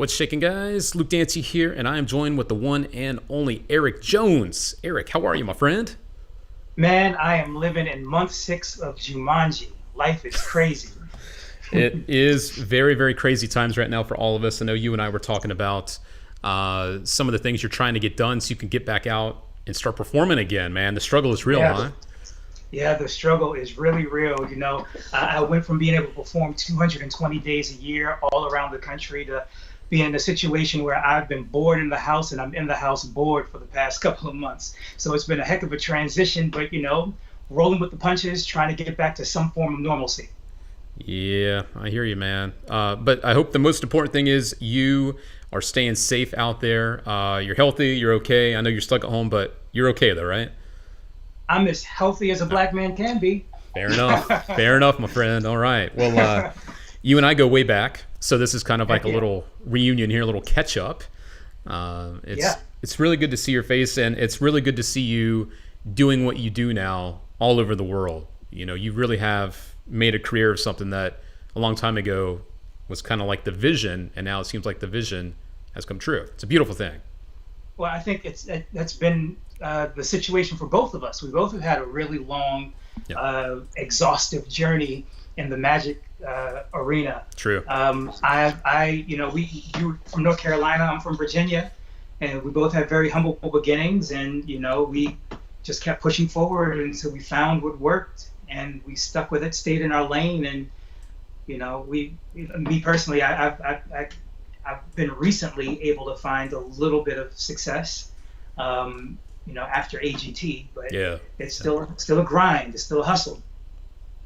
What's shaking, guys? Luke Dancy here, and I am joined with the one and only Eric Jones. Eric, how are you, my friend? Man, I am living in month 6 of Jumanji. Life is crazy. It is very, very crazy times right now for all of us. I know you and I were talking about some of the things you're trying to get done so you can get back out and start performing again, man. The struggle is real, Yeah, huh? yeah, the struggle is really real. I went from being able to perform 220 days a year all around the country to be in a situation where I've been bored in the house and I'm in the house bored for the past couple of months. So it's been a heck of a transition, but rolling with the punches, trying to get back to some form of normalcy. Yeah, I hear you, man. But I hope the most important thing is you are staying safe out there. You're healthy, you're okay. I know you're stuck at home, but you're okay, though, right? I'm as healthy as a black man can be. Fair enough. Fair enough, my friend. All right. Well, you and I go way back, so this is kind of like Heck a yeah. little reunion here, a little catch up. It's Yeah. it's really good to see your face, and it's really good to see you doing what you do now all over the world. You know, you really have made a career of something that a long time ago was kind of like the vision, and now it seems like the vision has come true. It's a beautiful thing. Well, I think that's been the situation for both of us. We both have had a really long, Yeah, exhaustive journey in the magic arena. true. You're from North Carolina, I'm from Virginia, and we both had very humble beginnings, and we just kept pushing forward until we found what worked, and we stuck with it, stayed in our lane, and me personally, I've been recently able to find a little bit of success, after AGT, but Yeah. it's still a grind, it's still a hustle.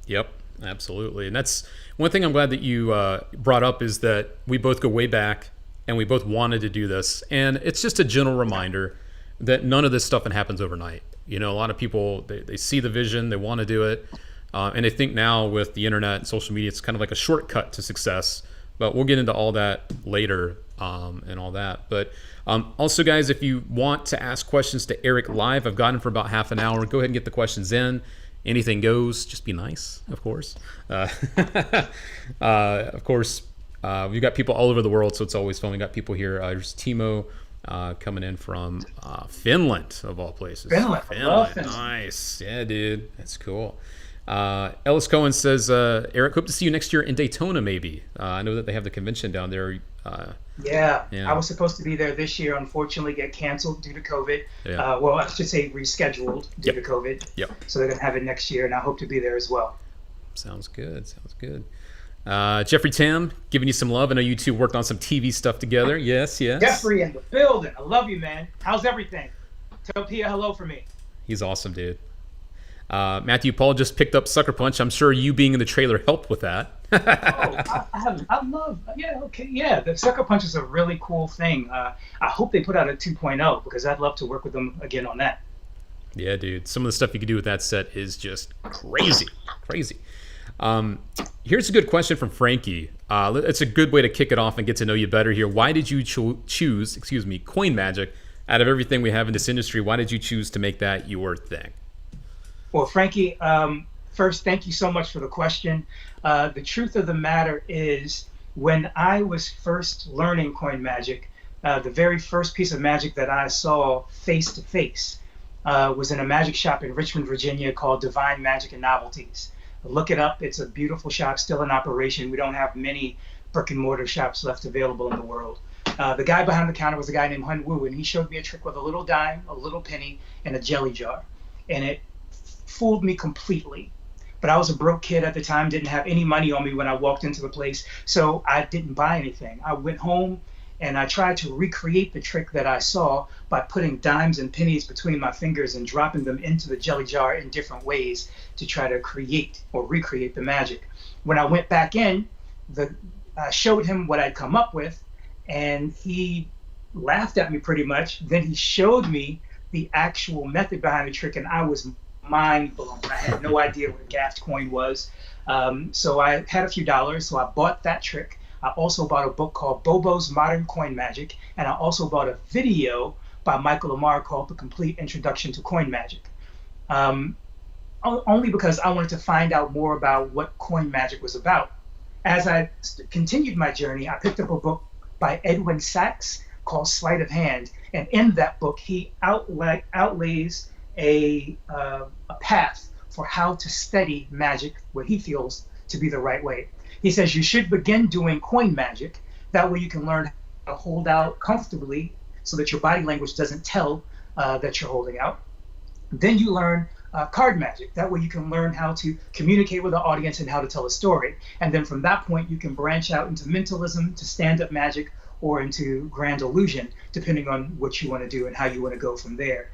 Yep, absolutely. And that's one thing I'm glad that you brought up is that we both go way back and we both wanted to do this. And it's just a gentle reminder that none of this stuff happens overnight. You know, a lot of people, they see the vision, they want to do it. And they think now with the internet and social media, it's kind of like a shortcut to success. But we'll get into all that later and all that. But also, guys, if you want to ask questions to Eric live, I've got him for about half an hour. Go ahead and get the questions in. Anything goes. Just be nice, of course. Of course, we've got people all over the world, so it's always fun. We got people here. There's Timo coming in from Finland, of all places. Finland, I love Finland, Finland. nice. Yeah, dude, that's cool. Ellis Cohen says, Eric, hope to see you next year in Daytona, maybe. I know that they have the convention down there. Yeah, I Yeah, was supposed to be there this year. Unfortunately, get canceled due to COVID. yeah. Well, I should say rescheduled due Yep, to COVID. yep. So they're gonna have it next year, and I hope to be there as well. Sounds good. Sounds good. Jeffrey Tam, giving you some love. I know you two worked on some TV stuff together. Yes, yes. Jeffrey in the building. I love you, man. How's everything? Tell Pia hello for me. He's awesome, dude. Matthew Paul just picked up Sucker Punch. I'm sure you being in the trailer helped with that. Oh, I love, yeah, okay, yeah. The Sucker Punch is a really cool thing. I hope they put out a 2.0 because I'd love to work with them again on that. Yeah, dude. Some of the stuff you can do with that set is just crazy. Crazy. Um, Here's a good question from Frankie. It's a good way to kick it off and get to know you better here. Why did you choose, Coin Magic? Out of everything we have in this industry, why did you choose to make that your thing? Well, Frankie, first, thank you so much for the question. The truth of the matter is, when I was first learning coin magic, the very first piece of magic that I saw face to face was in a magic shop in Richmond, Virginia called Divine Magic and Novelties. Look it up. It's a beautiful shop, still in operation. We don't have many brick and mortar shops left available in the world. The guy behind the counter was a guy named Hun Wu, and he showed me a trick with a little dime, a little penny, and a jelly jar. And it fooled me completely. But I was a broke kid at the time, didn't have any money on me when I walked into the place, so I didn't buy anything. I went home and I tried to recreate the trick that I saw by putting dimes and pennies between my fingers and dropping them into the jelly jar in different ways to try to create or recreate the magic. When I went back in, I showed him what I'd come up with, and he laughed at me pretty much. Then he showed me the actual method behind the trick, and I was mind blown. I had no idea what a gaffed coin was. So I had a few dollars, so I bought that trick. I also bought a book called Bobo's Modern Coin Magic, and I also bought a video by Michael Lamar called The Complete Introduction to Coin Magic. Only because I wanted to find out more about what coin magic was about. As I continued my journey, I picked up a book by Edwin Sachs called Sleight of Hand. And in that book, he outlays a path for how to study magic, what he feels to be the right way. He says you should begin doing coin magic. That way you can learn how to hold out comfortably so that your body language doesn't tell that you're holding out. Then you learn card magic. That way you can learn how to communicate with the audience and how to tell a story. And then from that point, you can branch out into mentalism, to stand-up magic, or into grand illusion, depending on what you want to do and how you want to go from there.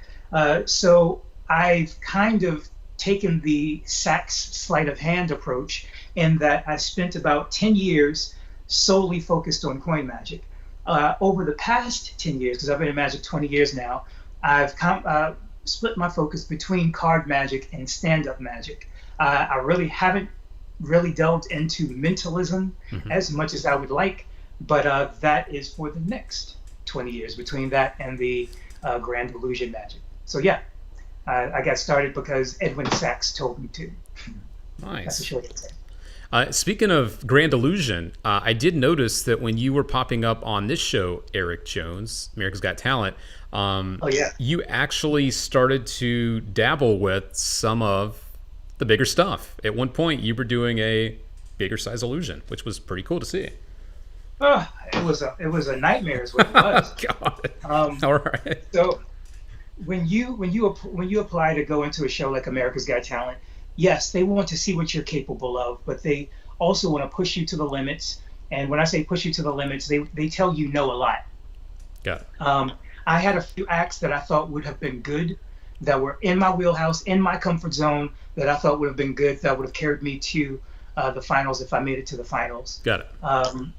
So I've kind of taken the Sachs sleight of hand approach in that I spent about 10 years solely focused on coin magic. Over the past 10 years, because I've been in magic 20 years now, I've split my focus between card magic and stand-up magic. I really haven't really delved into mentalism as much as I would like, but that is for the next 20 years, between that and the grand illusion magic. So yeah, I got started because Edwin Sachs told me to. Nice. That's a short answer. Speaking of grand illusion, I did notice that when you were popping up on this show, Eric Jones, America's Got Talent, you actually started to dabble with some of the bigger stuff. At one point, you were doing a bigger size illusion, which was pretty cool to see. It was a nightmare, is what it was. God. All right. So when you apply to go into a show like America's Got Talent, yes, they want to see what you're capable of, but they also want to push you to the limits. And when I say push you to the limits, they tell you no a lot. Got it. I had a few acts that I thought would have been good, that were in my wheelhouse, in my comfort zone, that I thought would have been good, that would have carried me to the finals if I made it to the finals. Got it.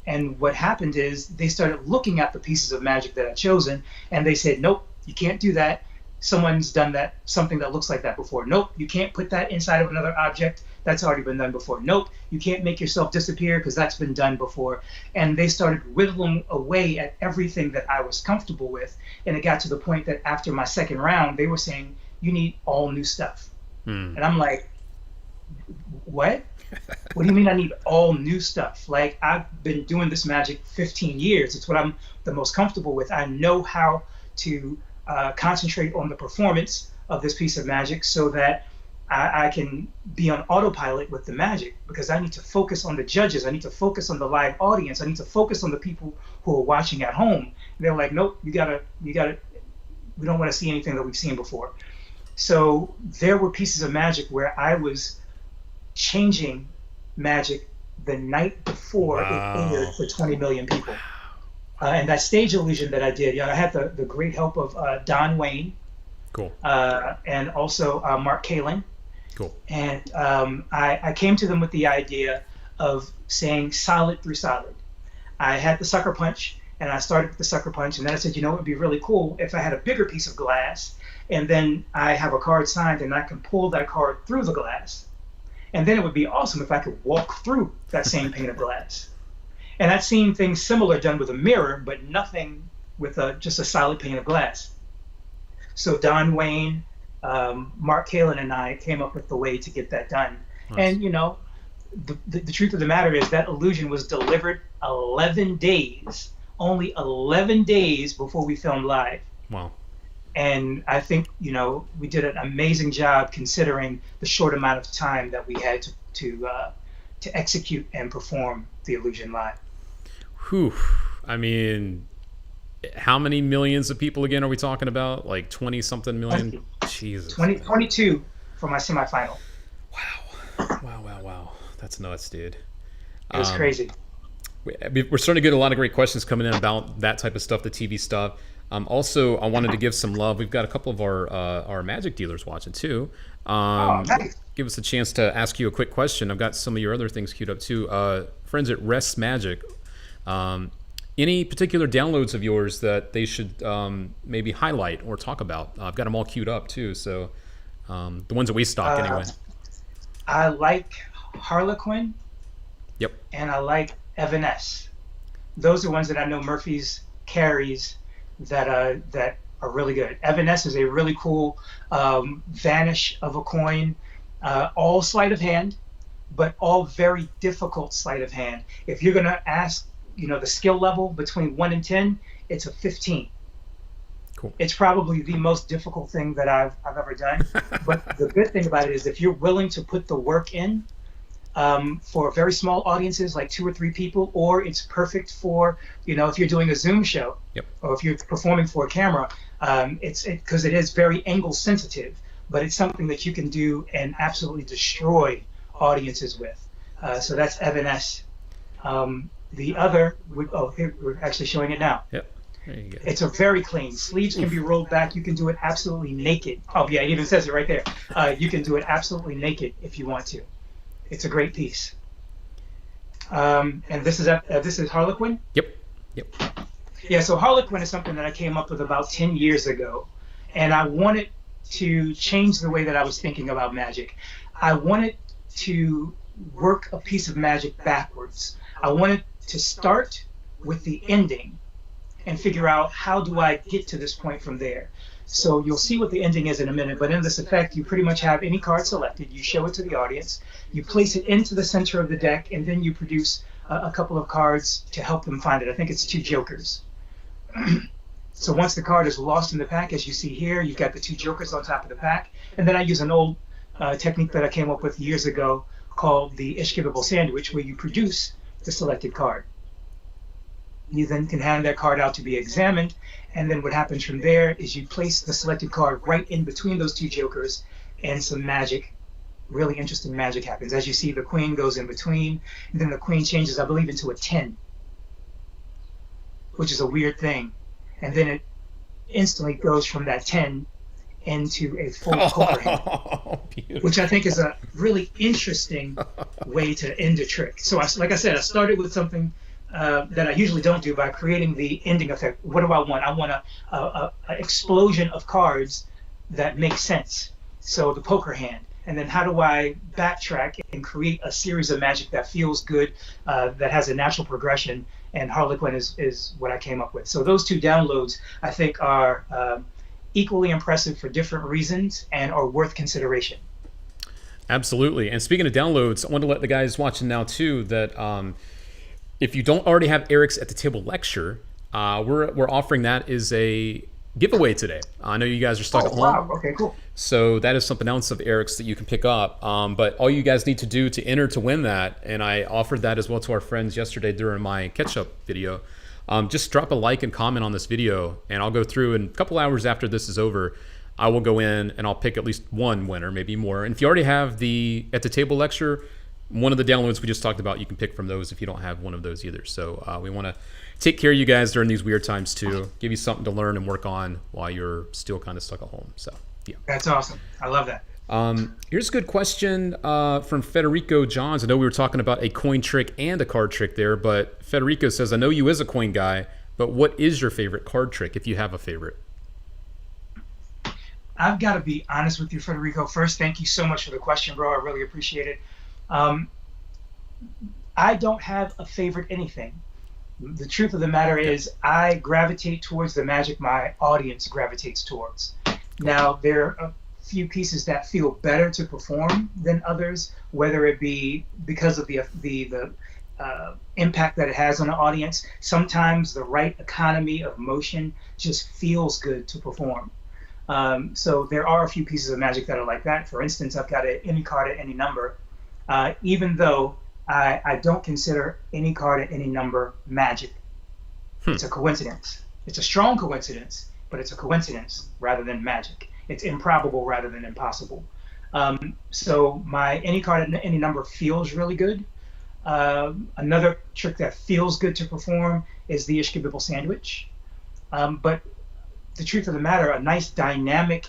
And what happened is they started looking at the pieces of magic that I'd chosen, and they said, nope, you can't do that. Someone's done that, something that looks like that before. Nope, you can't put that inside of another object. That's already been done before. Nope, you can't make yourself disappear because that's been done before. And they started whittling away at everything that I was comfortable with. And it got to the point that after my second round, they were saying, you need all new stuff. And I'm like, what? What do you mean I need all new stuff? Like, I've been doing this magic 15 years. It's what I'm the most comfortable with. I know how to concentrate on the performance of this piece of magic so that I can be on autopilot with the magic, because I need to focus on the judges. I need to focus on the live audience. I need to focus on the people who are watching at home. And they're like, nope, you gotta, we don't want to see anything that we've seen before. So there were pieces of magic where I was changing magic the night before it aired for 20 million people. And that stage illusion that I did, I had the great help of Don Wayne. Cool. And also Mark Kalin. Cool. And I came to them with the idea of saying solid through solid. I had the sucker punch, and I started with the sucker punch, and then I said, it would be really cool if I had a bigger piece of glass, and then I have a card signed, and I can pull that card through the glass. And then it would be awesome if I could walk through that same pane of glass. And I've seen things similar done with a mirror, but nothing with just a solid pane of glass. So Don Wayne, Mark Kalin, and I came up with the way to get that done. Nice. And, the truth of the matter is that illusion was delivered 11 days, only 11 days before we filmed live. Wow. And I think, we did an amazing job considering the short amount of time that we had to execute and perform the illusion live. Whew. I mean, how many millions of people again are we talking about? Like 20 something million? Jesus. 22 for my semifinal. Wow. That's nuts, dude. It was crazy. We're starting to get a lot of great questions coming in about that type of stuff, the TV stuff. Also, I wanted to give some love. We've got a couple of our magic dealers watching too. Nice. Give us a chance to ask you a quick question. I've got some of your other things queued up too. Friends at Rest Magic. Any particular downloads of yours that they should maybe highlight or talk about? I've got them all queued up too. So the ones that we stock anyway. I like Harlequin. Yep. And I like Evanesce. Those are ones that I know Murphy's carries that are really good. Evanesce is a really cool vanish of a coin, all sleight of hand, but all very difficult sleight of hand. If you're gonna ask, the skill level between 1 and 10, it's a 15. Cool. It's probably the most difficult thing that I've ever done. But the good thing about it is if you're willing to put the work in, for very small audiences like 2 or 3 people, or it's perfect for, if you're doing a Zoom show, Yep. or if you're performing for a camera, it's because it is very angle sensitive, but it's something that you can do and absolutely destroy audiences with. So that's Evan S. The other, here we're actually showing it now. Yep. There you go. It's a very clean. Sleeves can be rolled back. You can do it absolutely naked. Oh yeah, it even says it right there. You can do it absolutely naked if you want to. It's a great piece. And this is Harlequin. Yep. Yeah, so Harlequin is something that I came up with about 10 years ago, and I wanted to change the way that I was thinking about magic. I wanted to work a piece of magic backwards. I wanted to start with the ending and figure out how do I get to this point from there. So you'll see what the ending is in a minute, but in this effect, you pretty much have any card selected, you show it to the audience, you place it into the center of the deck, and then you produce a couple of cards to help them find it. I think it's 2 jokers. So once the card is lost in the pack, as you see here, you've got the 2 jokers on top of the pack, and then I use an old technique that I came up with years ago called the Ishkibable sandwich, where you produce the selected card. You then can hand that card out to be examined, and then what happens from there is you place the selected card right in between those 2 jokers, and some magic, really interesting magic happens. As you see, the queen goes in between, and then the queen changes, I believe, into a 10, which is a weird thing. And then it instantly goes from that 10 into a full poker hand, which I think is a really interesting way to end a trick. So like I said, I started with something that I usually don't do by creating the ending effect. What do I want? I want a explosion of cards that make sense. So the poker hand. And then how do I backtrack and create a series of magic that feels good, that has a natural progression? And Harlequin is what I came up with. So those 2 downloads, I think, are equally impressive for different reasons and are worth consideration. Absolutely. And speaking of downloads, I want to let the guys watching now, too, that if you don't already have Eric's At the Table lecture, we're offering that as a giveaway today. I know you guys are stuck at home. Wow. Okay, cool. So that is something else of Eric's that you can pick up. But all you guys need to do to enter to win that, and I offered that as well to our friends yesterday during my catch-up video, just drop a like and comment on this video, and I'll go through, and a couple hours after this is over, I will go in and I'll pick at least one winner, maybe more. And if you already have the At the Table lecture, one of the downloads we just talked about, you can pick from those if you don't have one of those either. So we want to take care of you guys during these weird times too, give you something to learn and work on while you're still kind of stuck at home. So yeah. That's awesome. I love that. Here's a good question from Federico Johns. I know we were talking about a coin trick and a card trick there, but Federico says, I know you as a coin guy, but what is your favorite card trick if you have a favorite? I've got to be honest with you, Federico. First, thank you so much for the question, bro. I really appreciate it. I don't have a favorite anything. The truth of the matter is I gravitate towards the magic my audience gravitates towards. Now, there are a few pieces that feel better to perform than others, whether it be because of the impact that it has on the audience. Sometimes the right economy of motion just feels good to perform. So there are a few pieces of magic that are like that. For instance, I've got any card at any number, even though I don't consider any card at any number magic. It's a coincidence. It's a strong coincidence, but it's a coincidence rather than magic. It's improbable rather than impossible. So my any card at any number feels really good. Another trick that feels good to perform is the Ishkibibble sandwich. But the truth of the matter, a nice dynamic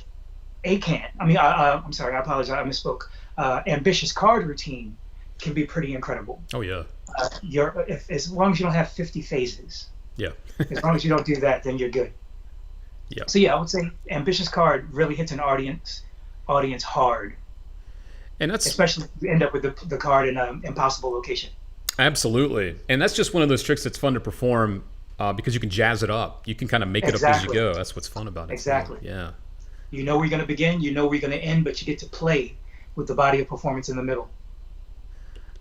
I'm sorry, I apologize, I misspoke. Ambitious card routine can be pretty incredible. Oh yeah. As long as you don't have 50 phases. Yeah. As long as you don't do that, then you're good. Yeah. So yeah, I would say ambitious card really hits an audience hard. And that's especially if you end up with the card in an impossible location. Absolutely. And that's just one of those tricks that's fun to perform because you can jazz it up. You can kind of make it up as you go. That's what's fun about it. Exactly. Yeah. You know where you're going to begin, you know where you're going to end, but you get to play with the body of performance in the middle.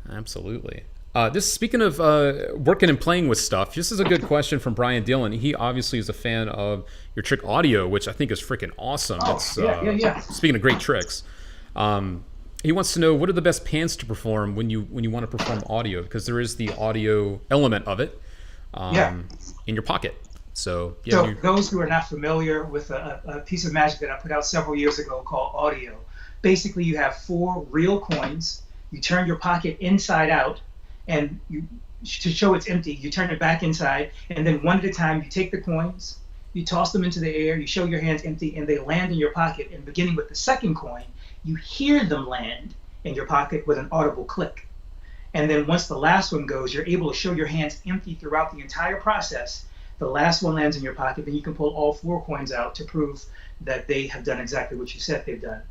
Absolutely. This speaking of working and playing with stuff, this is a good question from Brian Dillon. He obviously is a fan of your trick audio, which I think is freaking awesome. Oh, It's yeah. speaking of great tricks. He wants to know what are the best pans to perform when you want to perform audio, because there is the audio element of it in your pocket. So So those who are not familiar with a piece of magic that I put out several years ago called Audio, basically you have 4 real coins. You turn your pocket inside out, and to show it's empty, you turn it back inside, and then one at a time you take the coins, you toss them into the air, you show your hands empty, and they land in your pocket. And beginning with the second coin, you hear them land in your pocket with an audible click. And then once the last one goes, you're able to show your hands empty throughout the entire process. The last one lands in your pocket, then you can pull all 4 coins out to prove that they have done exactly what you said they've done.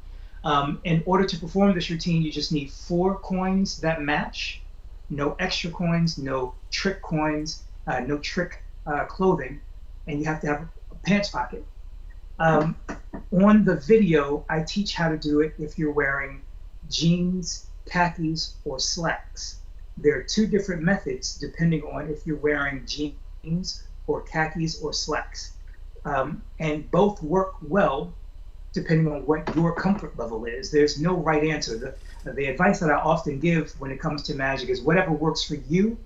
In order to perform this routine, you just need 4 coins that match, no extra coins, no trick coins, no trick clothing, and you have to have a pants pocket. On the video, I teach how to do it if you're wearing jeans, khakis, or slacks. There are 2 different methods depending on if you're wearing jeans or khakis or slacks. And both work well depending on what your comfort level is. There's no right answer. The advice that I often give when it comes to magic is whatever works for you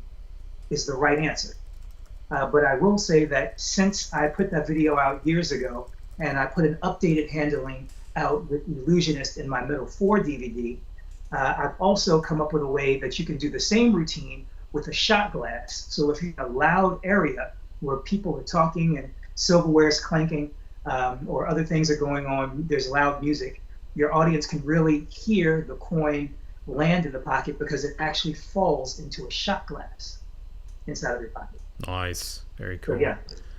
is the right answer. But I will say that since I put that video out years ago, and I put an updated handling out with Illusionist in my Middle 4 DVD, I've also come up with a way that you can do the same routine with a shot glass. So if you're in a loud area where people are talking and silverware is clanking, or other things are going on, there's loud music, your audience can really hear the coin land in the pocket because it actually falls into a shot glass inside of your pocket. Nice, very cool. So, yeah,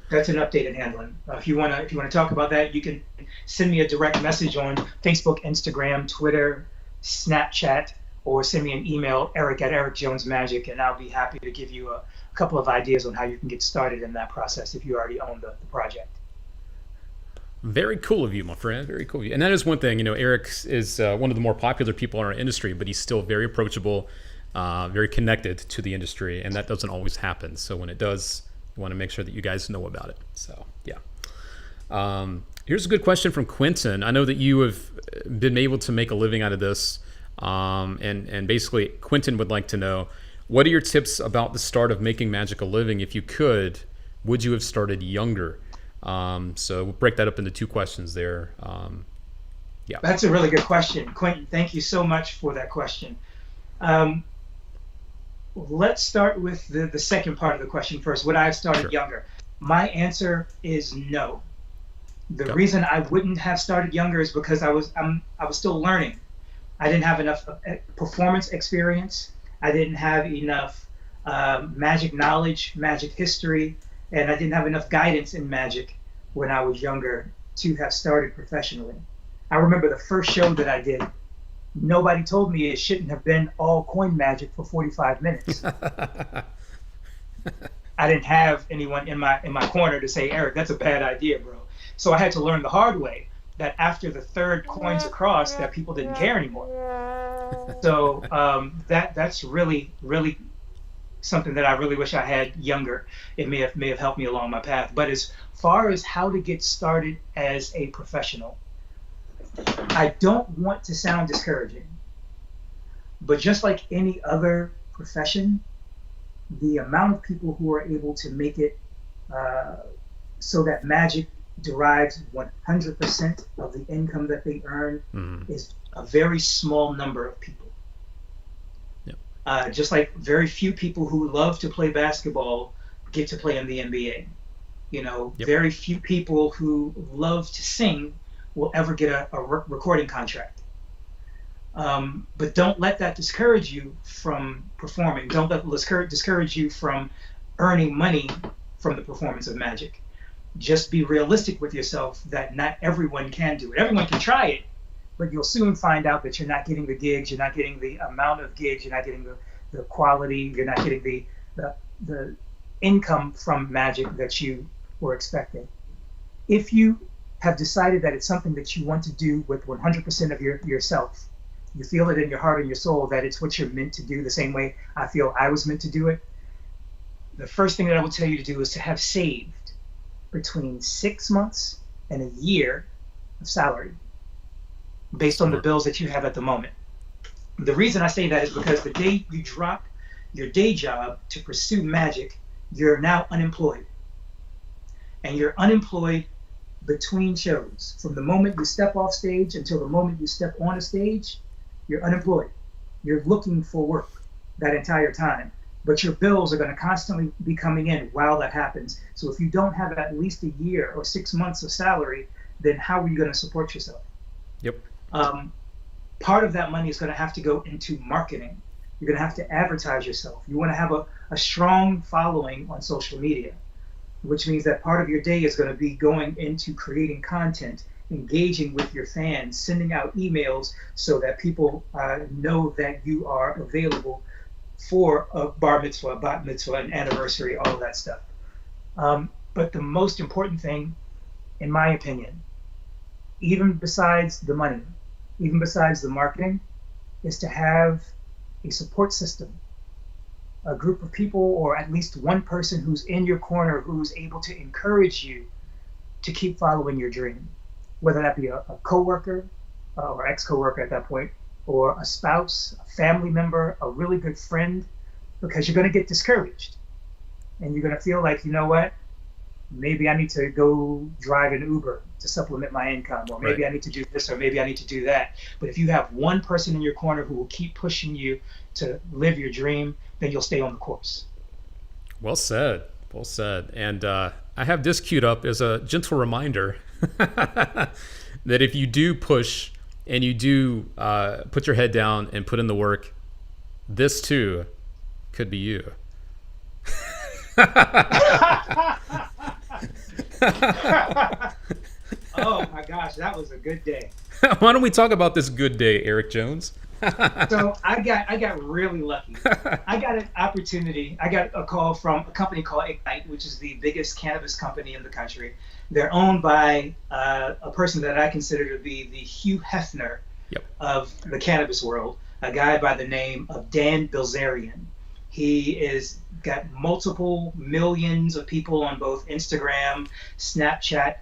that's an updated handling. If you wanna talk about that, you can send me a direct message on Facebook, Instagram, Twitter, Snapchat, or send me an email, eric@ericjonesmagic, and I'll be happy to give you a couple of ideas on how you can get started in that process if you already own the project. Very cool of you, my friend. Very cool of you. And that is one thing, Eric is one of the more popular people in our industry, but he's still very approachable, very connected to the industry, and that doesn't always happen. So when it does, we want to make sure that you guys know about it. So, yeah. Here's a good question from Quentin. I know that you have been able to make a living out of this, and basically Quentin would like to know, what are your tips about the start of making magic a living? If you could, would you have started younger? So we'll break that up into 2 questions there. Yeah. That's a really good question. Quentin, thank you so much for that question. Let's start with the second part of the question first. Would I have started younger? My answer is no. The reason I wouldn't have started younger is because I was still learning. I didn't have enough performance experience. I didn't have enough magic knowledge, magic history, and I didn't have enough guidance in magic when I was younger to have started professionally. I remember the first show that I did, nobody told me it shouldn't have been all coin magic for 45 minutes. I didn't have anyone in my corner to say, Eric, that's a bad idea, bro. So I had to learn the hard way that after the 3rd coins across that people didn't care anymore. So that's really, really something that I really wish I had younger. It may have helped me along my path. But as far as how to get started as a professional, I don't want to sound discouraging, but just like any other profession, the amount of people who are able to make it so that magic derives 100% of the income that they earn is a very small number of people. Just like very few people who love to play basketball get to play in the NBA. Very few people who love to sing will ever get a recording contract. But don't let that discourage you from performing. Don't let it discourage you from earning money from the performance of magic. Just be realistic with yourself that not everyone can do it. Everyone can try it, but you'll soon find out that you're not getting the gigs, you're not getting the amount of gigs, you're not getting the quality, you're not getting the income from magic that you were expecting. If you have decided that it's something that you want to do with 100% of yourself, you feel it in your heart and your soul that it's what you're meant to do, the same way I feel I was meant to do it, the first thing that I will tell you to do is to have saved between 6 months and a year of salary based on the bills that you have at the moment. The reason I say that is because the day you drop your day job to pursue magic, you're now unemployed. And you're unemployed between shows. From the moment you step off stage until the moment you step on a stage, you're unemployed. You're looking for work that entire time. But your bills are going to constantly be coming in while that happens. So if you don't have at least a year or 6 months of salary, then how are you going to support yourself? Yep. Part of that money is going to have to go into marketing. You're going to have to advertise yourself. You want to have a strong following on social media, which means that part of your day is going to be going into creating content, engaging with your fans, sending out emails so that people know that you are available for a bar mitzvah, a bat mitzvah, an anniversary, all of that stuff. But the most important thing, in my opinion, even besides the money, even besides the marketing, is to have a support system, a group of people, or at least one person who's in your corner who's able to encourage you to keep following your dream, whether that be a coworker or ex-coworker at that point, or a spouse, a family member, a really good friend, because you're going to get discouraged and you're going to feel like, you know what, maybe I need to go drive an Uber to supplement my income, or maybe I need to do this, or maybe I need to do that. But if you have one person in your corner who will keep pushing you to live your dream, then you'll stay on the course. Well said. Well said. And I have this queued up as a gentle reminder that if you do push and you do put your head down and put in the work, this too could be you. Oh my gosh, that was a good day. Why don't we talk about this good day, Eric Jones? So I got really lucky. I got an opportunity. I got a call from a company called Ignite, which is the biggest cannabis company in the country. They're owned by a person that I consider to be the Hugh Hefner of the cannabis world, a guy by the name of Dan Bilzerian. He is got multiple millions of people on both Instagram, Snapchat,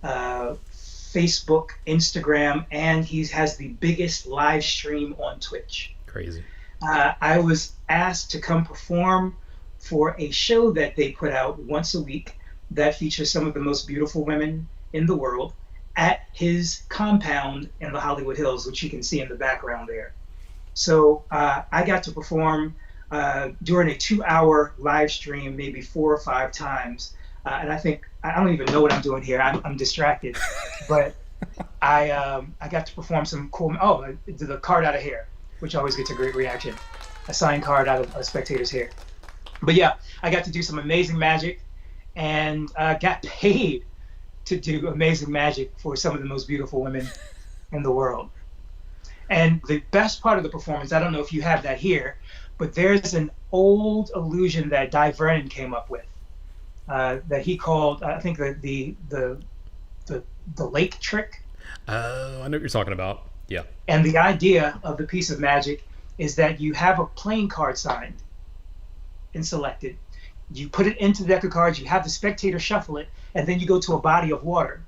Facebook, Instagram, and he has the biggest live stream on Twitch. Crazy. I was asked to come perform for a show that they put out once a week that features some of the most beautiful women in the world at his compound in the Hollywood Hills, which you can see in the background there. So I got to perform during a 2-hour live stream, maybe 4 or 5 times. And I think, I don't even know what I'm doing here. I'm distracted. But I got to perform some cool, the card out of hair, which always gets a great reaction. A signed card out of a spectator's hair. But yeah, I got to do some amazing magic and got paid to do amazing magic for some of the most beautiful women in the world. And the best part of the performance, I don't know if you have that here, but there's an old illusion that Di Vernon came up with that he called, I think, the lake trick. I know what you're talking about. Yeah. And the idea of the piece of magic is that you have a playing card signed and selected. You put it into the deck of cards, you have the spectator shuffle it, and then you go to a body of water.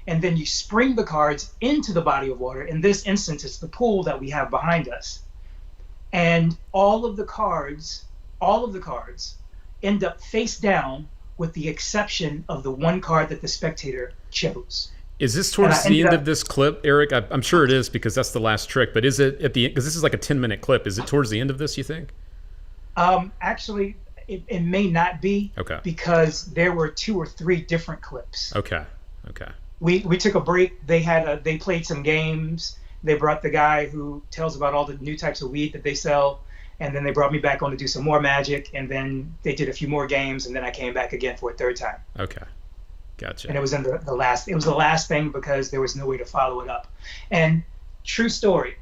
And then you spring the cards into the body of water. In this instance, it's the pool that we have behind us. And all of the cards end up face down with the exception of the one card that the spectator chose. Is this towards the end of this clip, Eric? I'm sure it is, because that's the last trick. But is it at the end? Because this is like a 10-minute clip. Is it towards the end of this, you think? Actually, it may not be. Okay. Because there were 2 or 3 different clips. Okay. We took a break. They played some games. They brought the guy who tells about all the new types of weed that they sell, and then they brought me back on to do some more magic, and then they did a few more games, and then I came back again for a 3rd time. Okay. Gotcha. And it was in the last. It was the last thing because there was no way to follow it up. And true story.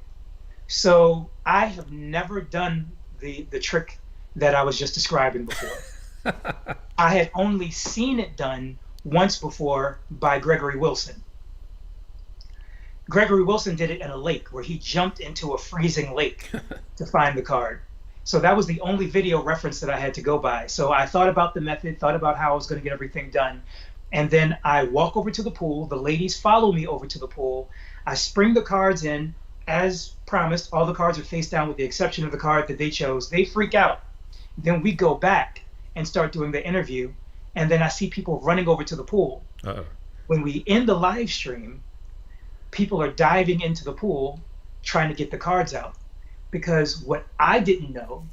So I have never done the trick that I was just describing before. I had only seen it done once before by Gregory Wilson. Gregory Wilson did it in a lake where he jumped into a freezing lake to find the card. So that was the only video reference that I had to go by. So I thought about the method, thought about how I was going to get everything done. And then I walk over to the pool. The ladies follow me over to the pool. I spring the cards in. As promised, all the cards are face down with the exception of the card that they chose. They freak out. Then we go back and start doing the interview. And then I see people running over to the pool. Uh-oh. When we end the live stream, people are diving into the pool trying to get the cards out. Because what I didn't know,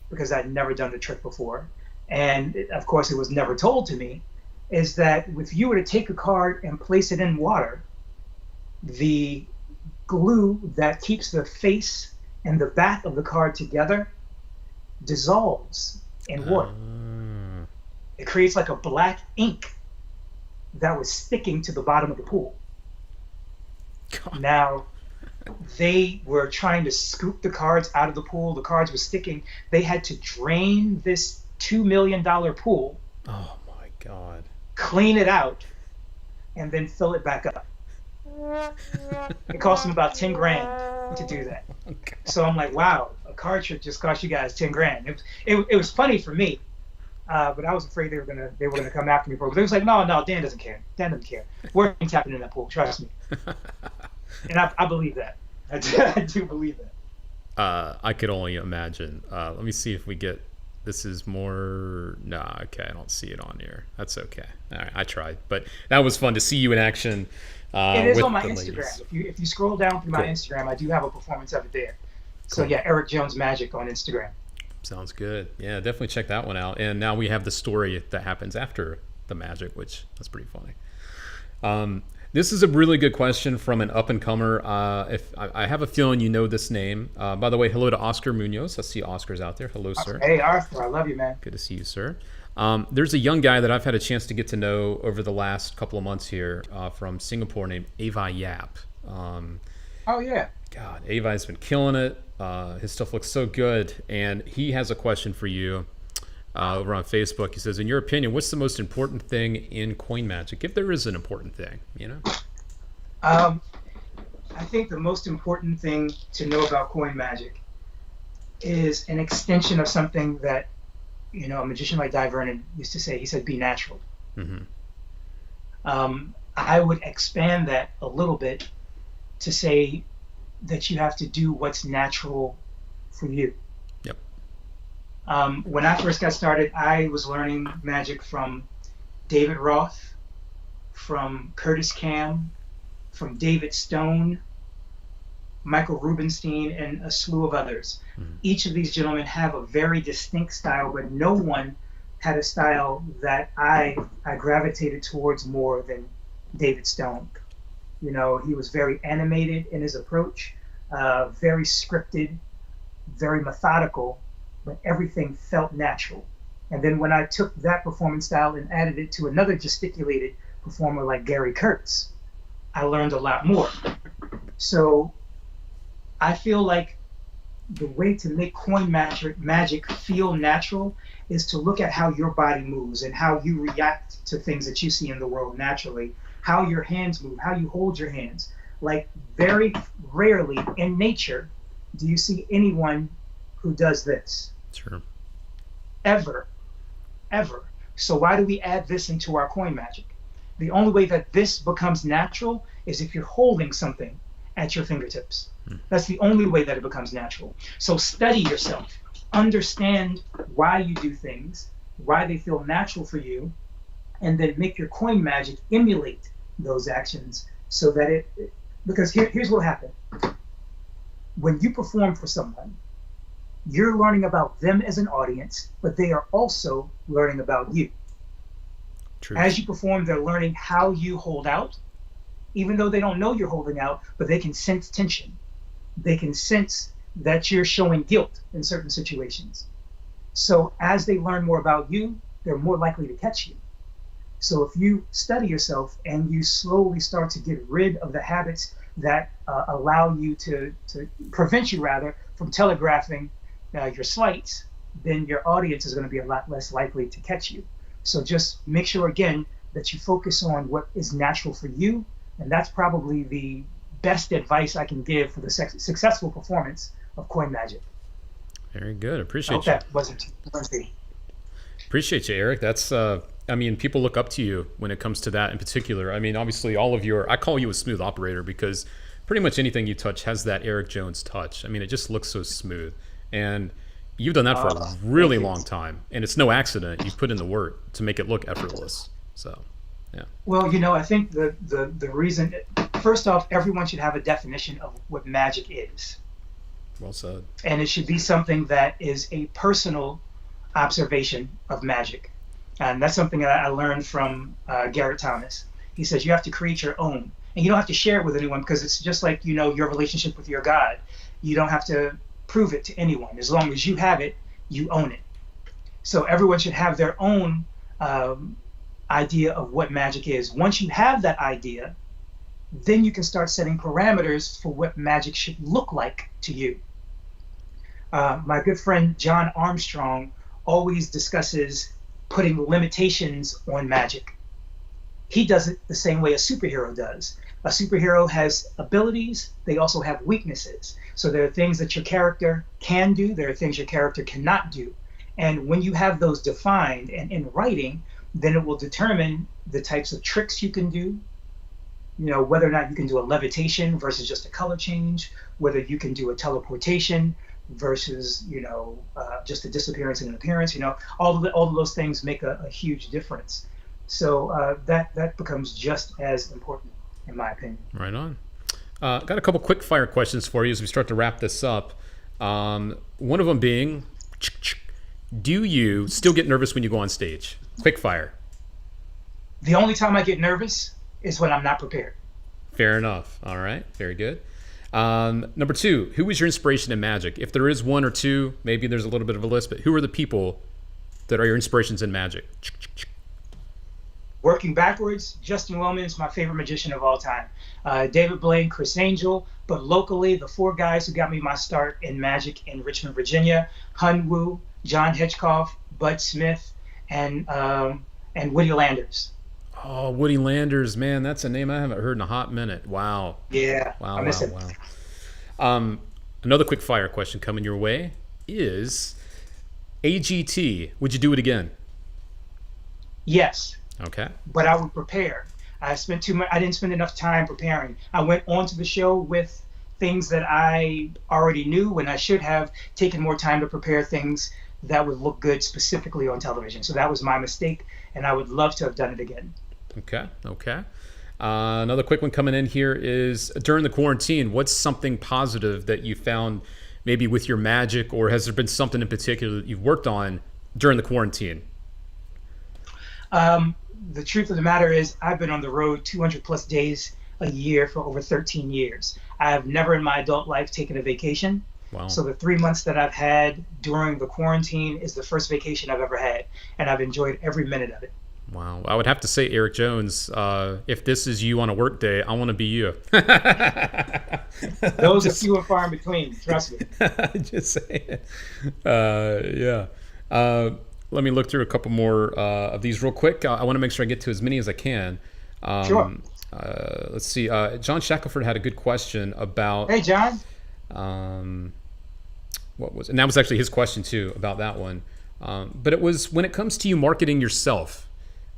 because I'd never done the trick before, and of course it was never told to me, is that if you were to take a card and place it in water, the glue that keeps the face and the back of the card together dissolves in water. It creates like a black ink that was sticking to the bottom of the pool. God. Now, they were trying to scoop the cards out of the pool. The cards were sticking. They had to drain this $2 million pool. Oh my God. Clean it out, and then fill it back up. It cost them about 10 grand to do that. Oh, so I'm like, wow, a card trick just cost you guys 10 grand. It was funny for me, but I was afraid they were gonna come after me for it. But they was like, no, Dan doesn't care. Dan doesn't care. We're tapping in that pool. Trust me. And I believe that. I do believe that. I could only imagine. Let me see if we get. This is more. Nah, okay, I don't see it on here. That's okay. All right, I tried, but that was fun to see you in action. It is with on my the Instagram. ladies. If you scroll down through my Instagram, I do have a performance of it there. So yeah, Eric Jones Magic on Instagram. Sounds good. Yeah, definitely check that one out. And now we have the story that happens after the magic, which that's pretty funny. This is a really good question from an up-and-comer. If I have a feeling you know this name. By the way, hello to Oscar Munoz. I see Oscar's out there. Hello, sir. Hey, Arthur. I love you, man. Good to see you, sir. There's a young guy that I've had a chance to get to know over the last couple of months here from Singapore named Avi Yap. Oh, yeah. God, Avi's been killing it. His stuff looks so good. And he has a question for you. Over on Facebook, he says, in your opinion, what's the most important thing in coin magic, if there is an important thing, I think the most important thing to know about coin magic is an extension of something that, a magician like Di Vernon used to say. He said, be natural. Mm-hmm. I would expand that a little bit to say that you have to do what's natural for you. When I first got started, I was learning magic from David Roth, from Curtis Cam, from David Stone, Michael Rubenstein, and a slew of others. Mm-hmm. Each of these gentlemen have a very distinct style, but no one had a style that I gravitated towards more than David Stone. He was very animated in his approach, very scripted, very methodical, but everything felt natural. And then when I took that performance style and added it to another gesticulated performer like Gary Kurtz, I learned a lot more. So I feel like the way to make coin magic feel natural is to look at how your body moves and how you react to things that you see in the world naturally, how your hands move, how you hold your hands. Like, very rarely in nature do you see anyone who does this. Sure. Ever. So why do we add this into our coin magic? The only way that this becomes natural is if you're holding something at your fingertips. That's the only way that it becomes natural. So study yourself. Understand why you do things, why they feel natural for you, and then make your coin magic emulate those actions so that because here's what happened. When you perform for someone, you're learning about them as an audience, but they are also learning about you. True. As you perform, they're learning how you hold out, even though they don't know you're holding out, but they can sense tension. They can sense that you're showing guilt in certain situations. So as they learn more about you, they're more likely to catch you. So if you study yourself and you slowly start to get rid of the habits that allow you to prevent you rather from telegraphing your sleights, then your audience is going to be a lot less likely to catch you. So just make sure, again, that you focus on what is natural for you, and that's probably the best advice I can give for the successful performance of coin magic. Very good. I hope Appreciate you. that wasn't too lengthy. Appreciate you, Eric. That's, I mean, people look up to you when it comes to that in particular. I mean, obviously, all of I call you a smooth operator because pretty much anything you touch has that Eric Jones touch. I mean, it just looks so smooth. And you've done that for a really long time. And it's no accident. You've put in the work to make it look effortless. So, yeah. Well, I think the reason, first off, everyone should have a definition of what magic is. Well said. And it should be something that is a personal observation of magic. And that's something that I learned from Garrett Thomas. He says you have to create your own. And you don't have to share it with anyone because it's just like, your relationship with your God. You don't have to prove it to anyone. As long as you have it, you own it. So everyone should have their own idea of what magic is. Once you have that idea, then you can start setting parameters for what magic should look like to you. My good friend John Armstrong always discusses putting limitations on magic. He does it the same way a superhero does. A superhero has abilities, they also have weaknesses. So there are things that your character can do, there are things your character cannot do. And when you have those defined and in writing, then it will determine the types of tricks you can do, whether or not you can do a levitation versus just a color change, whether you can do a teleportation versus, just a disappearance and an appearance. All of those things make a huge difference. So that becomes just as important, in my opinion. Right on. Got a couple quick fire questions for you as we start to wrap this up. One of them being, do you still get nervous when you go on stage? Quick fire. The only time I get nervous is when I'm not prepared. Fair enough. All right. Very good. Number 2, who is your inspiration in magic? If there is one or two, maybe there's a little bit of a list, but who are the people that are your inspirations in magic? Working backwards, Justin Wellman is my favorite magician of all time. David Blaine, Chris Angel, but locally, the 4 guys who got me my start in magic in Richmond, Virginia: Hun Wu, John Hitchcock, Bud Smith, and Woody Landers. Oh, Woody Landers, man, that's a name I haven't heard in a hot minute. Wow. Yeah, Wow, I miss wow, it. wow. Another quick fire question coming your way is AGT. Would you do it again? Yes. Okay. But I would prepare. I didn't spend enough time preparing. I went onto the show with things that I already knew when I should have taken more time to prepare things that would look good specifically on television. So that was my mistake, and I would love to have done it again. Okay. Another quick one coming in here is, during the quarantine, what's something positive that you found maybe with your magic, or has there been something in particular that you've worked on during the quarantine? The truth of the matter is I've been on the road 200 plus days a year for over 13 years. I have never in my adult life taken a vacation. Wow. So the 3 months that I've had during the quarantine is the first vacation I've ever had, and I've enjoyed every minute of it. Wow. I would have to say, Eric Jones, if this is you on a work day, I want to be you. Those are few and far in between, trust me. Just saying. Yeah. Let me look through a couple more of these real quick. I want to make sure I get to as many as I can. Sure. Let's see. John Shackelford had a good question about... Hey, John. What was... And that was actually his question, too, about that one. But it was, when it comes to you marketing yourself,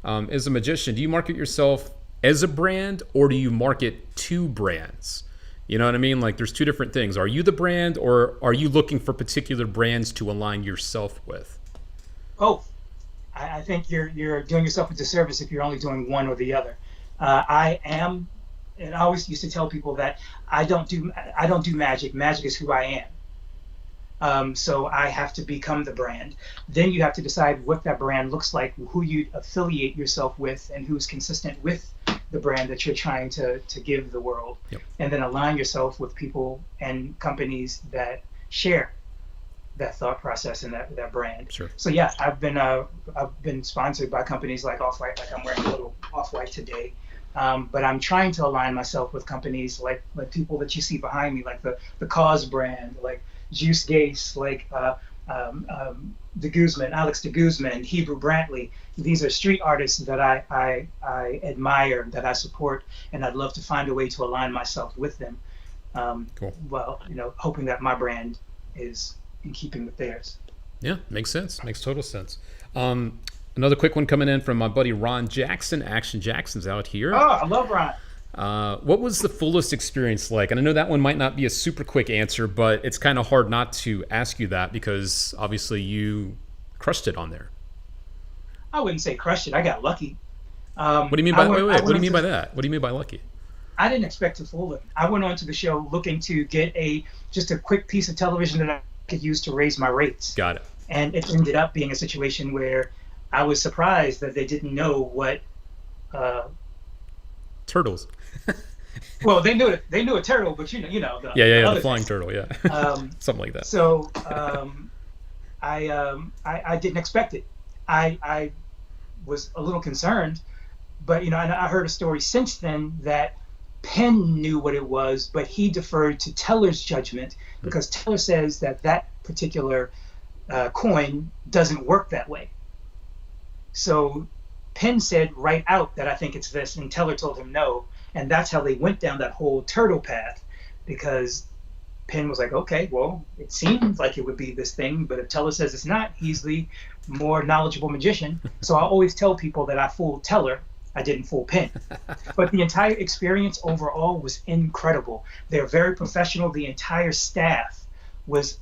as a magician, do you market yourself as a brand, or do you market to brands? You know what I mean? Like, there's two different things. Are you the brand, or are you looking for particular brands to align yourself with? Both. I think you're doing yourself a disservice if you're only doing one or the other. I am, and I always used to tell people that I don't do magic. Magic is who I am. So I have to become the brand. Then you have to decide what that brand looks like, who you affiliate yourself with, and who's consistent with the brand that you're trying to give the world. Yep. And then align yourself with people and companies that share that thought process and that brand. Sure. So yeah, I've been sponsored by companies like Off-White, like I'm wearing a little Off-White today. But I'm trying to align myself with companies like people that you see behind me, like the Cause brand, like Juice Gase, like de Guzman, Alex de Guzman, Hebrew Brantley. These are street artists that I admire, that I support, and I'd love to find a way to align myself with them. Cool. Well, hoping that my brand is in keeping with theirs. Yeah, makes sense. Makes total sense. Another quick one coming in from my buddy Ron Jackson. Action Jackson's out here. Oh, I love Ron. What was the fullest experience like? And I know that one might not be a super quick answer, but it's kind of hard not to ask you that because obviously you crushed it on there. I wouldn't say crushed it. I got lucky. What do you mean by wait? What do you mean by that? What do you mean by lucky? I didn't expect to fool it. I went onto the show looking to get just a quick piece of television that I could use to raise my rates. Got it. And it ended up being a situation where I was surprised that they didn't know what turtles. Well, they knew it. They knew a turtle, but the the flying turtle, yeah, something like that. So I didn't expect it. I was a little concerned, but and I heard a story since then that Penn knew what it was, but he deferred to Teller's judgment because Teller says that particular coin doesn't work that way. So Penn said right out that I think it's this, and Teller told him no, and that's how they went down that whole turtle path, because Penn was like, okay, well, it seems like it would be this thing, but if Teller says it's not, he's the more knowledgeable magician. So I always tell people that I fooled Teller, I didn't fool Penn. But the entire experience overall was incredible. They're very professional. The entire staff was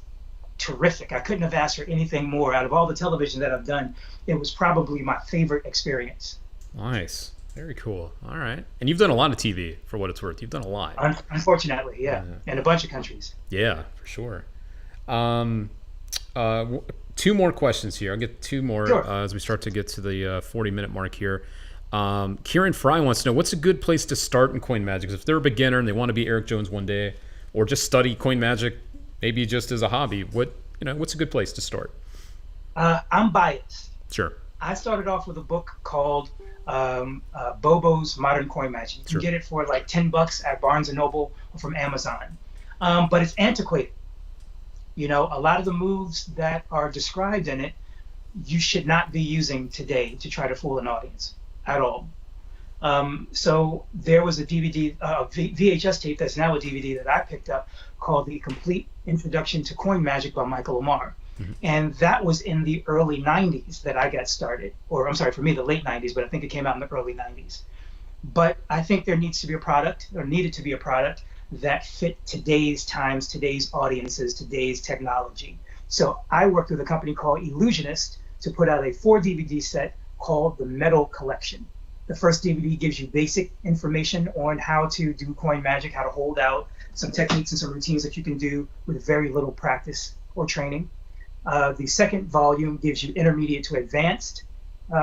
terrific. I couldn't have asked for anything more. Out of all the television that I've done, it was probably my favorite experience. Nice. Very cool. All right. And you've done a lot of TV, for what it's worth. You've done a lot. Unfortunately, yeah. In a bunch of countries. Yeah, for sure. Two more questions here. I'll get two more as we start to get to the 40-minute mark here. Kieran Fry wants to know, what's a good place to start in coin magic? If they're a beginner and they want to be Eric Jones one day, or just study coin magic, maybe just as a hobby, what's a good place to start? I'm biased. Sure. I started off with a book called Bobo's Modern Coin Magic. You can get it for like $10 at Barnes & Noble or from Amazon. But it's antiquated. A lot of the moves that are described in it, you should not be using today to try to fool an audience at all. So there was a DVD, VHS tape that's now a DVD that I picked up called The Complete Introduction to Coin Magic by Michael Lamar. Mm-hmm. And that was in the early 90s that I got started. Or I'm sorry, for me, the late 90s, but I think it came out in the early 90s. But I think there needed to be a product that fit today's times, today's audiences, today's technology. So I worked with a company called Illusionist to put out a 4 DVD set called the Metal Collection. The first DVD gives you basic information on how to do coin magic, how to hold out, some techniques and some routines that you can do with very little practice or training. The second volume gives you intermediate to advanced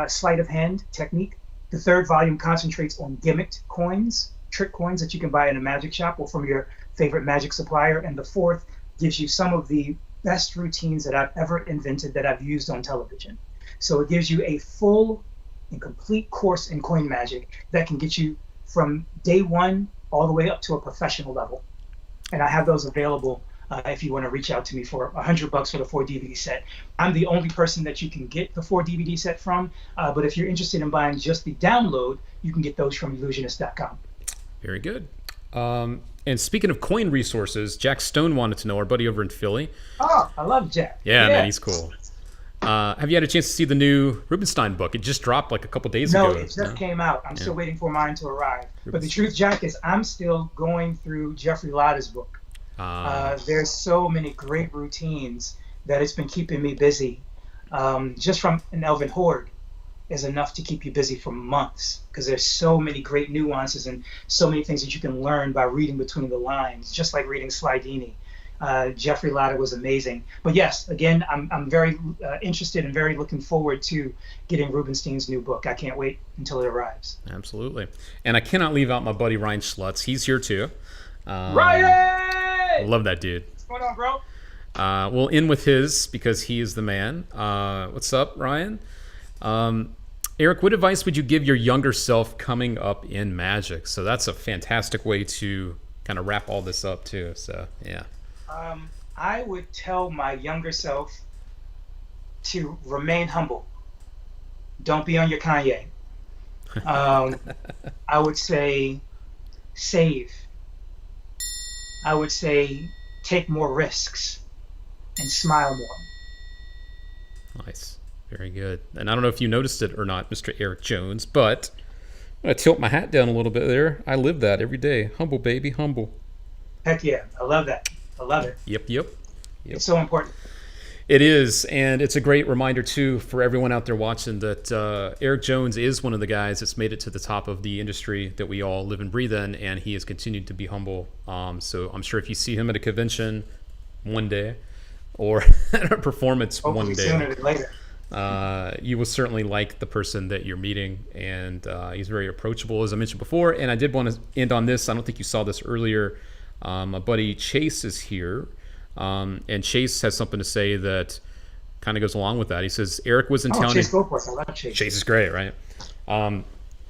sleight of hand technique. The third volume concentrates on gimmicked coins, trick coins that you can buy in a magic shop or from your favorite magic supplier. And the fourth gives you some of the best routines that I've ever invented that I've used on television. So it gives you a full and complete course in coin magic that can get you from day one all the way up to a professional level. And I have those available if you want to reach out to me for $100 for the 4 DVD set. I'm the only person that you can get the 4 DVD set from, but if you're interested in buying just the download, you can get those from illusionist.com. Very good. And speaking of coin resources, Jack Stone wanted to know, our buddy over in Philly. Oh, I love Jack. Yeah, man, he's cool. Have you had a chance to see the new Rubenstein book? It just dropped like a couple days ago. No, it just came out. I'm still waiting for mine to arrive. But the truth, Jack, is I'm still going through Jeffrey Lotta's book. There's so many great routines that it's been keeping me busy. Just from an Elvin Horde is enough to keep you busy for months, because there's so many great nuances and so many things that you can learn by reading between the lines, just like reading Slidini. Jeffrey Lotta was amazing. But yes, again, I'm very interested and very looking forward to getting Rubenstein's new book. I can't wait until it arrives. Absolutely. And I cannot leave out my buddy Ryan Schlutz. He's here too. Ryan! I love that dude. What's going on, bro? We'll end with his because he is the man. What's up, Ryan? Eric, what advice would you give your younger self coming up in magic? So that's a fantastic way to kind of wrap all this up too. So, yeah. I would tell my younger self to remain humble. Don't be on your Kanye. Um, I would say save. I would say take more risks and smile more. Nice. Very good. And I don't know if you noticed it or not, Mr. Eric Jones, but I'm going to tilt my hat down a little bit there. I live that every day. Humble, baby, humble. Heck yeah, I love that. I love it. Yep. It's so important. It is, and it's a great reminder too for everyone out there watching that Eric Jones is one of the guys that's made it to the top of the industry that we all live and breathe in, and he has continued to be humble. So I'm sure if you see him at a convention one day or at a performance Hopefully one day, sooner than later. you will certainly like the person that you're meeting, and he's very approachable, as I mentioned before. And I did want to end on this. I don't think you saw this earlier. My buddy Chase is here. And Chase has something to say that kind of goes along with that. He says, Eric was in town. Chase, go for it. I love Chase. Chase is great, right?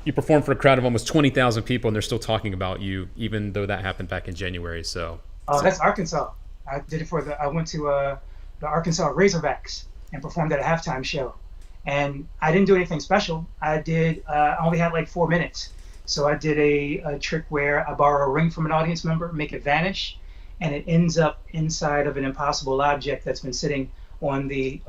You performed for a crowd of almost 20,000 people, and they're still talking about you, even though that happened back in January. So, that's Arkansas. I did it I went to the Arkansas Razorbacks and performed at a halftime show. And I didn't do anything special. I only had like 4 minutes. So I did a trick where I borrow a ring from an audience member, make it vanish, and it ends up inside of an impossible object that's been sitting on the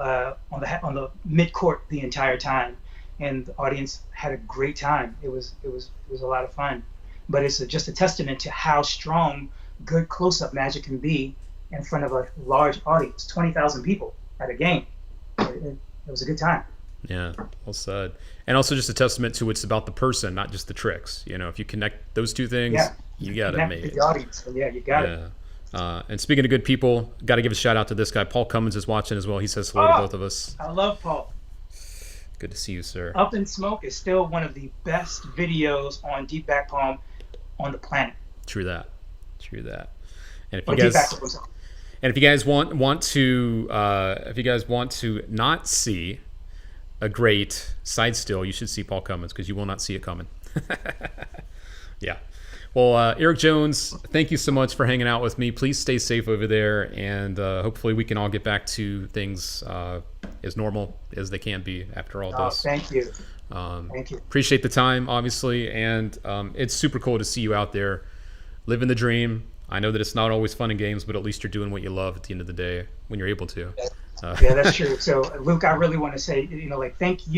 mid court the entire time, and the audience had a great time. It was a lot of fun, but it's just a testament to how strong good close-up magic can be in front of a large audience, 20,000 people at a game. It was a good time. Yeah, well said. And also just a testament to it's about the person, not just the tricks. You know, if you connect those two things, you got it made. The audience, you got it. And speaking of good people, got to give a shout out to this guy. Paul Cummins is watching as well. He says hello to both of us. I love Paul. Good to see you, sir. Up in Smoke is still one of the best videos on Deep Back Palm on the planet. True that. And if you guys want to not see a great side still, you should see Paul Cummins, because you will not see it coming. Yeah. Well, Eric Jones, thank you so much for hanging out with me. Please stay safe over there, and hopefully we can all get back to things as normal as they can be after all this. Thank you. Thank you. Appreciate the time, obviously, and it's super cool to see you out there living the dream. I know that it's not always fun and games, but at least you're doing what you love at the end of the day when you're able to. Yeah, that's true. So, Luke, I really want to say, thank you.